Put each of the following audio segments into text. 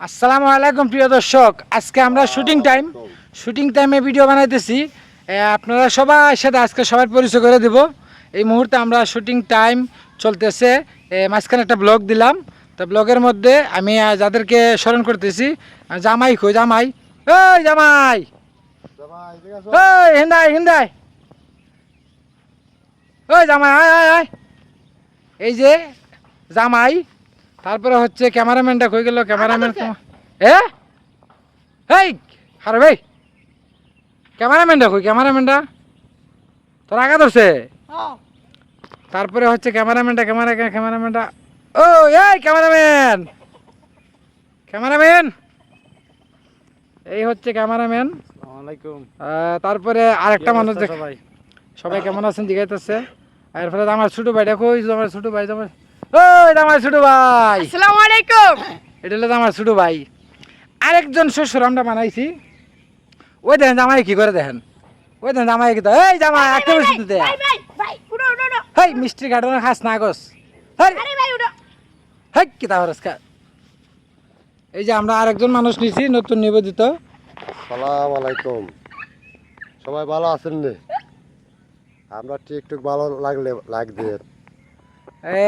আসসালামু আলাইকুম প্রিয় দর্শক, আজকে আমরা শুটিং টাইমে ভিডিও বানাইতেছি। আপনারা সবাই সাথে আজকে সবার পরিচয় করে দেব। এই মুহূর্তে আমরা শুটিং টাইম চলতেছে, মাঝখানে একটা ব্লগ দিলাম। তো ব্লগের মধ্যে আমি যাদেরকে স্মরণ করতেছি, জামাই কই জামাই, ওই জামাই, ওই হিন্দাই হিন্দাই, ওই জামাই আয় আয় আয়, এই যে জামাই। তারপরে হচ্ছে ক্যামেরাম্যানটা কই গেল, ক্যামেরাম্যান এই আরে ভাই, ক্যামেরাম্যানটা কই, ক্যামেরাম্যানটা তোর আগা ধরছে। তারপরে হচ্ছে ক্যামেরাম্যানটা ও এই ক্যামেরাম্যান, ক্যামেরাম্যান এই হচ্ছে ক্যামেরাম্যান। তারপরে আরেকটা মানুষ সবাই কেমন আছেন জিজ্ঞাসা। এরপরে আমার ছোট ভাই, দেখো আমার ছোট ভাই, ওই আমার ছোট ভাই, আসসালামু আলাইকুম। এটা হলো আমার ছোট ভাই। আরেকজন শ্বশুর আমরা বানাইছি, ওই দেখেন জামাই কি করে, দেখেন ওই দেখেন জামাই কি, এই জামাই একটা বেশি দিতে হেই মিষ্টি গার্ডেনের খাস না গোস, হেই কি তা হরস খা। এই যে আমরা আরেকজন মানুষ নিছি নতুন নিবেদিত। সালাম আলাইকুম, সবাই ভালো আছেন রে? আমরা টিকটক ভালো লাগবে।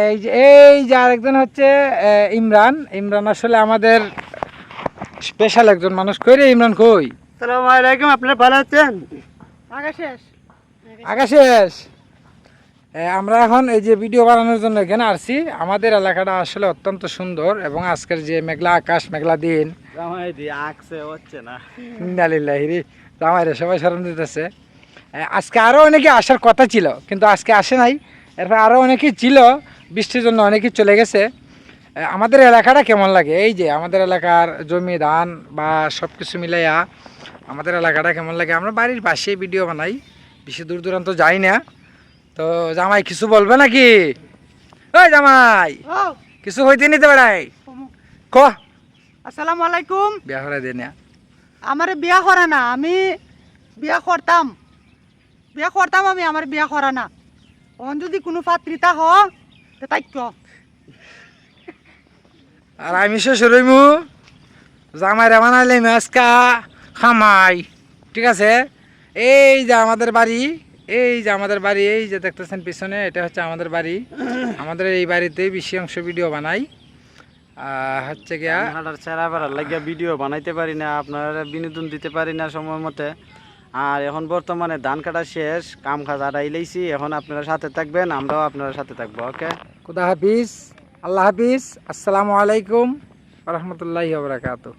এই যে আরেকজন হচ্ছে ইমরান আসলে আমাদের স্পেশাল একজন মানুষ। কই রে ইমরান কই? আসসালামু আলাইকুম, আপনারা ভালো আছেন? আকাশেশ, আমরা এখন এই যে ভিডিও বানানোর জন্য এখানে আসছি। আমাদের এলাকাটা আসলে অত্যন্ত সুন্দর এবং আজকের যে মেঘলা আকাশ মেঘলা দিন, জামাইরে সবাই স্মরণ দিতেছে। আজকে আরও অনেকে আসার কথা ছিল কিন্তু আজকে আসে নাই। এরপর আরও অনেকেই ছিল, বৃষ্টির জন্য অনেকেই চলে গেছে। আমাদের এলাকাটা কেমন লাগে, এই যে আমাদের এলাকার জমি ধান বা সব কিছু মিলাইয়া আমাদের এলাকাটা কেমন লাগে? আমরা বাড়ির পাশে ভিডিও বানাই, বেশি দূর দূরান্ত যাই না। তো জামাই কিছু বলবে নাকি? ওই জামাই কিছু হইতে নিতে বেড়াই ক। আসসালামু আলাইকুম। বিয়া করে দে না, আমার বিয়া করা না, আমি বিয়া করতাম আমি, আমার বিয়া করা না। অন যদি কোনো পাত্রিতা হ তাই ক। আর আমি শ্বশুর হইমু, জামাইরা বানাইলে আজকা খামাই, ঠিক আছে? এই যে আমাদের বাড়ি, এই যে দেখতেছেন পিছনে, এটা হচ্ছে আমাদের বাড়ি। আমাদের এই বাড়িতে বেশি অংশ ভিডিও বানাই। হচ্ছে গিয়া লাগিয়া ভিডিও বানাইতে পারি না, আপনারা বিনোদন দিতে পারি না সময় মতে। আর এখন বর্তমানে ধান কাটা শেষ, কাম কাজ আড়াইলেইছি। এখন আপনারা সাথে থাকবেন, আমরাও আপনারা সাথে থাকবো। ওকে, খুদা হাফিজ, আল্লাহ হাফিজ, আসসালামু আলাইকুম ওয়া রাহমাতুল্লাহি ওয়া বারাকাতুহু।